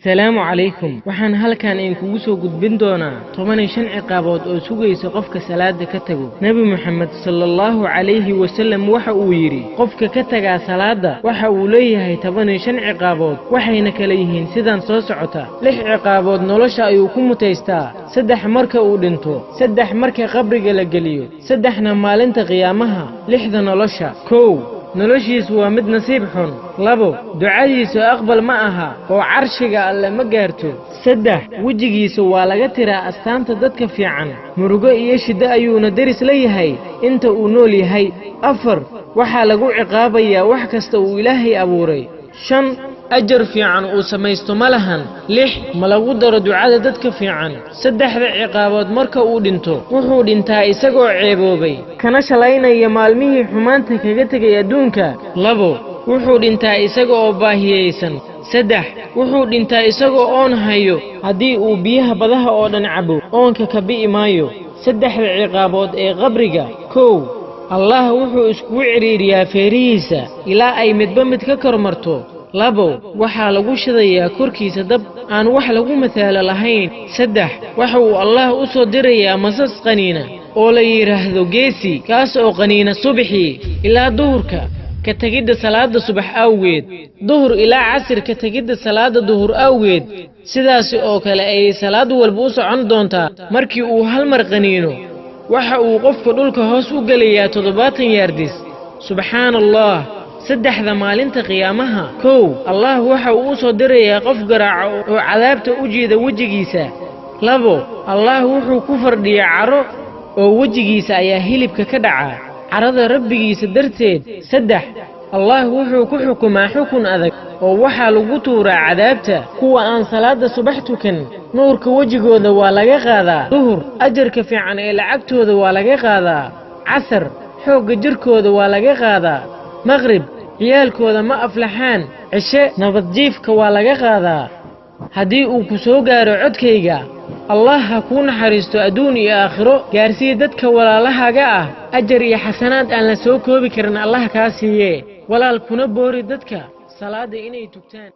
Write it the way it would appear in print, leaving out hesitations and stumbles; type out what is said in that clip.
السلام عليكم waxaan halkan in kugu soo gudbin doonaa 15 ciqaabood oo sugaysa qofka salaada ka tago nabi maxamed sallallahu alayhi wa sallam waxa uu yiri qofka ka taga salaada waxa uu leeyahay 15 ciqaabood waxayna kala yihiin sidaan soo socota 6 ciqaabood nolosha ayuu ku mutaystaa 3 marka uu dhinto 3 marka qabriga la geliyo 3na maalinta qiyaamaha 6da nolosha 1 noloshiisu waa mid nasiib xun 2 ducadiisu aqbal ma aha oo carshiga alle ma gaarto 3 wajigiisu waa laga tiraa astaanta dadka fiican murugo iyo shida ayuuna daris leeyahay inta uu nool yahay 4 waxa lagu ciqaabayaa wax kasta uu ilaahay abuuray 5 أجر في عن وسميست ملهن لح ملغو در دعاء ددك في عن سدح عقابات مركا ودنتو وحو دنتا إساقو عيبوبي كان شلاينا يمالميه حمانتا كغتك يدونكا لبو وحو دنتا إساقو باهييسن سدح وحو دنتا إساقو أون هايو هدي بيها بدها أودن عبو أونك كبئ مايو سدح عقابات غبرقا كو الله وحو اسكو عريريا فيريسا إلا أي مدبمت ككرمرتو لابو waxaa lagu shidayaa korkiisa dab aan wax lagu mathaalo lahayn 3 waxa Allah u soo dirayaa masas qaniina oo la yiraahdo geesi kaas oo qaniina subaxii ilaa duhurka ka tagida salaada subax awgeed duhur ilaa casr ka tagida salaada duhur awgeed sidaas oo kale ay salaad walba u socon doontaa markii uu hal mar qaniino waxa uu qofka dhulka hoos u galayaa 70 yaardis subhanallah saddexda maalinta qiyaamaha kow Allah waxa uu soo dirayaa qof garaaco oo cadaabta u jeeda wajigiisa labo Allah wuxuu ku fardhiyaa caro oo wajigiisa ayaa hilibka ka dhaca carada rabbigiisa darteed saddex Allah wuxuu ku xukumaa xukun adag oo waxa lagu tuuraa cadaabta kuwa aan salaada subax tukan nuurka wajigooda waa laga qaadaa duhur ajarka fiican ee lacagtooda waa laga qaadaa casr xoogga jirkooda waa laga qaadaa مغرب ciyaalkooda ma aflaxaan cishe nabad jiifka waa laga qaadaa hadii uu ku soo gaaro codkayga Allah ha ku naxariisto adduun iyo aakhiro gaarsii dadka walaalahaga ah ajar iyo xasanaad aan la soo koobi karin Allah ka siiye walaalkuna boori dadka salaada inay tugtaan